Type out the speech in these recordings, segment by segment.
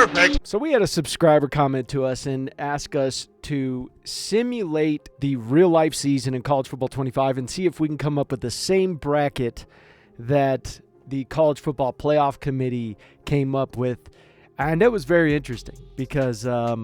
Perfect. So we had a subscriber comment to us and ask us to simulate the real-life season in College Football 25 and see if we can come up with the same bracket that the College Football Playoff Committee came up with. And it was very interesting because, I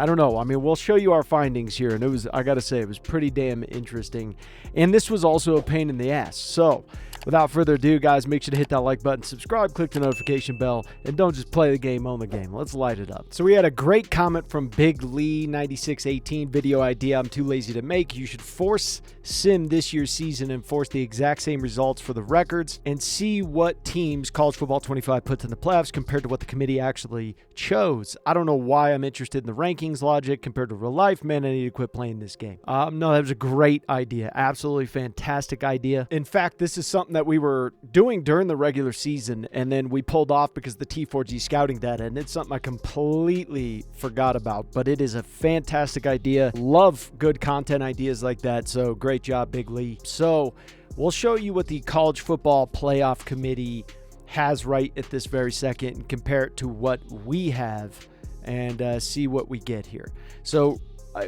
don't know. I mean, we'll show you our findings here. And it was, I got to say, it was pretty damn interesting. And this was also a pain in the ass. So without further ado, guys, make sure to hit that like button, subscribe, click the notification bell, and don't just play the game, own the game. Let's light it up. So we had a great comment from Big Lee 9618. Video idea I'm too lazy to make. You should force sim this year's season and force the exact same results for the records and see what teams College Football 25 puts in the playoffs compared to what the committee actually chose. I don't know why I'm interested in the rankings logic compared to real life. Man, I need to quit playing this game. No, that was a great idea. Absolutely fantastic idea. In fact, this is something that we were doing during the regular season, and then we pulled off because of the T4G scouting data, and it's something I completely forgot about, but it is a fantastic idea. Love good content ideas like that, so great job, Big Lee. So we'll show you what the College Football Playoff Committee has right at this very second and compare it to what we have and see what we get here. So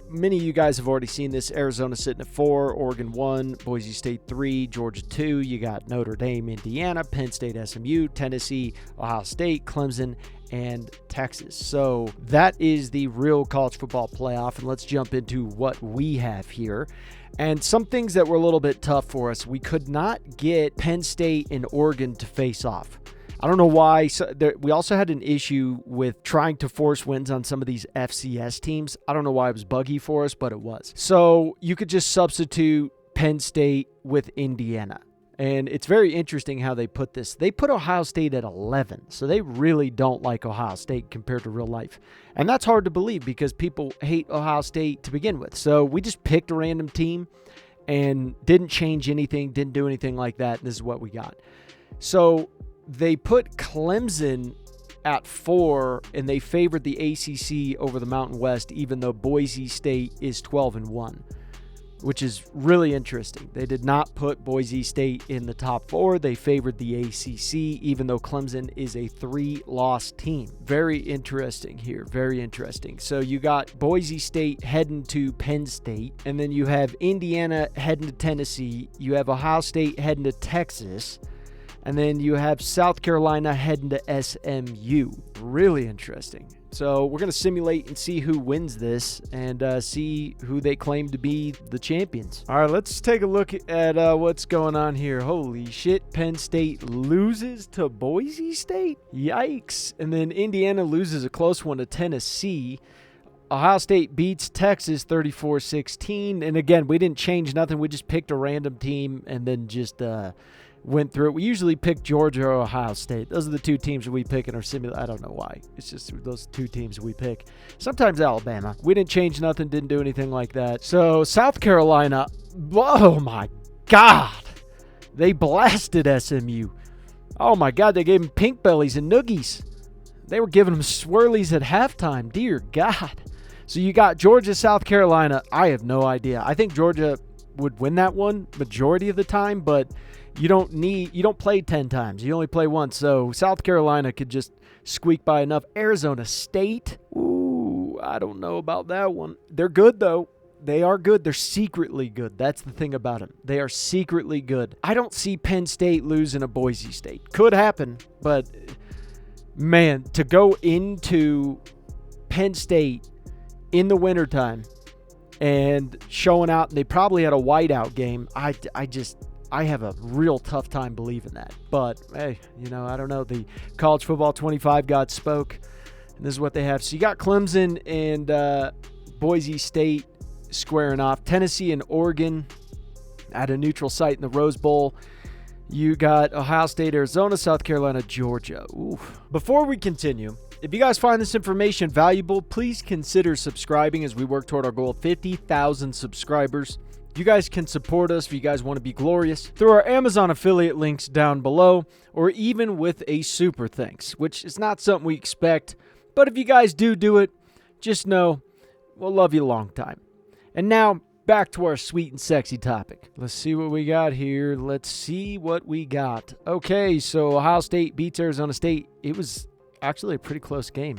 many of you guys have already seen this. Arizona sitting at 4, Oregon 1, Boise State 3, Georgia 2. You got Notre Dame, Indiana, Penn State, SMU, Tennessee, Ohio State, Clemson, and Texas. So that is the real college football playoff. And let's jump into what we have here. And some things that were a little bit tough for us. We could not get Penn State and Oregon to face off. I don't know why. So we also had an issue with trying to force wins on some of these FCS teams. I don't know why it was buggy for us, but it was. So you could just substitute Penn State with Indiana. And it's very interesting how they put this. They put Ohio State at 11. So they really don't like Ohio State compared to real life. And that's hard to believe because people hate Ohio State to begin with. So we just picked a random team and didn't change anything, didn't do anything like that. And this is what we got. So they put Clemson at 4, and they favored the ACC over the Mountain West, even though Boise State is 12-1, which is really interesting. They did not put Boise State in the top 4. They favored the ACC, even though Clemson is a 3-loss team. Very interesting here. Very interesting. So you got Boise State heading to Penn State, and then you have Indiana heading to Tennessee. You have Ohio State heading to Texas. And then you have South Carolina heading to SMU. Really interesting. So we're going to simulate and see who wins this and see who they claim to be the champions. All right, let's take a look at what's going on here. Holy shit, Penn State loses to Boise State? Yikes. And then Indiana loses a close one to Tennessee. Ohio State beats Texas 34-16. And again, we didn't change nothing. We just picked a random team and then just went through it. We usually pick Georgia or Ohio State. Those are the two teams that we pick in our simulation. I don't know why. It's just those two teams we pick. Sometimes Alabama. We didn't change nothing, didn't do anything like that. So South Carolina, oh my God. They blasted SMU. Oh my God, they gave them pink bellies and noogies. They were giving them swirlies at halftime. Dear God. So you got Georgia, South Carolina. I have no idea. I think Georgia would win that one majority of the time, but you don't play 10 times. You only play once. So South Carolina could just squeak by enough. Arizona State, ooh, I don't know about that one. They're good, though. They are good. They're secretly good. That's the thing about them. They are secretly good. I don't see Penn State losing to Boise State. Could happen, but man, to go into Penn State in the wintertime and showing out, and they probably had a whiteout game, I have a real tough time believing that. But, hey, I don't know. The College Football 25 God spoke, and this is what they have. So you got Clemson and Boise State squaring off. Tennessee and Oregon at a neutral site in the Rose Bowl. You got Ohio State, Arizona, South Carolina, Georgia. Ooh. Before we continue, if you guys find this information valuable, please consider subscribing as we work toward our goal of 50,000 subscribers. You guys can support us if you guys want to be glorious through our Amazon affiliate links down below, or even with a super thanks, which is not something we expect. But if you guys do it, just know we'll love you a long time. And now, back to our sweet and sexy topic. Let's see what we got here. Okay, so Ohio State beats Arizona State. It was actually a pretty close game.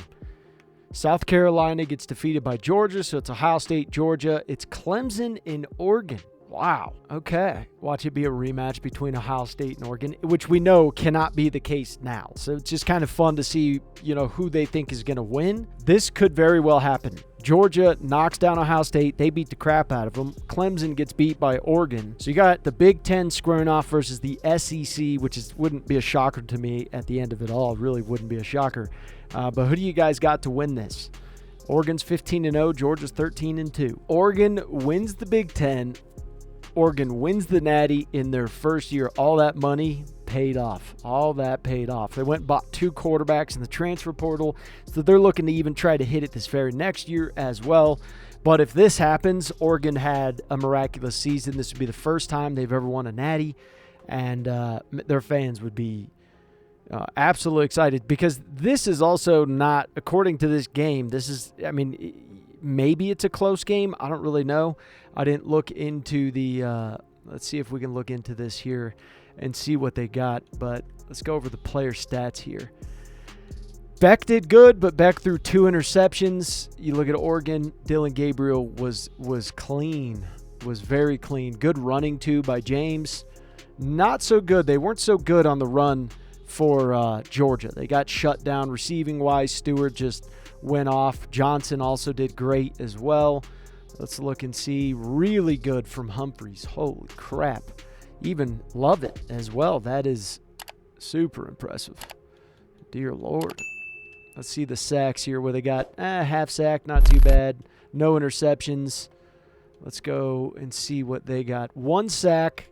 South Carolina gets defeated by Georgia, so it's Ohio State, Georgia. It's Clemson in Oregon. Wow. Okay. Watch it be a rematch between Ohio State and Oregon, which we know cannot be the case now. So it's just kind of fun to see, who they think is going to win. This could very well happen. Georgia knocks down Ohio State. They beat the crap out of them. Clemson gets beat by Oregon. So you got the Big Ten squaring off versus the SEC, which wouldn't be a shocker to me at the end of it all. It really wouldn't be a shocker. But who do you guys got to win this? Oregon's 15-0. Georgia's 13-2. Oregon wins the Big Ten. Oregon wins the Natty in their first year. All that money paid off. All that paid off. They went and bought 2 quarterbacks in the transfer portal, so they're looking to even try to hit it this very next year as well. But if this happens, Oregon had a miraculous season. This would be the first time they've ever won a Natty, and their fans would be absolutely excited, because this is also not, according to this game, maybe it's a close game. I don't really know. I didn't look into the let's see if we can look into this here and see what they got. But let's go over the player stats here. Beck did good, but Beck threw 2 interceptions. You look at Oregon, Dylan Gabriel was clean, was very clean. Good running too by James. Not so good. They weren't so good on the run for Georgia. They got shut down receiving-wise. Stewart just went off. Johnson also did great as well. Let's look and see. Really good from Humphreys. Holy crap. Even Lovett as well. That is super impressive. Dear Lord. Let's see the sacks here where they got half sack. Not too bad. No interceptions. Let's go and see what they got. 1 sack.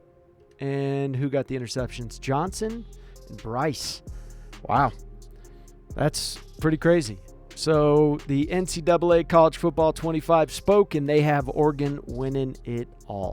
And who got the interceptions? Johnson and Bryce. Wow. That's pretty crazy. So the NCAA College Football 25 spoke, and they have Oregon winning it all.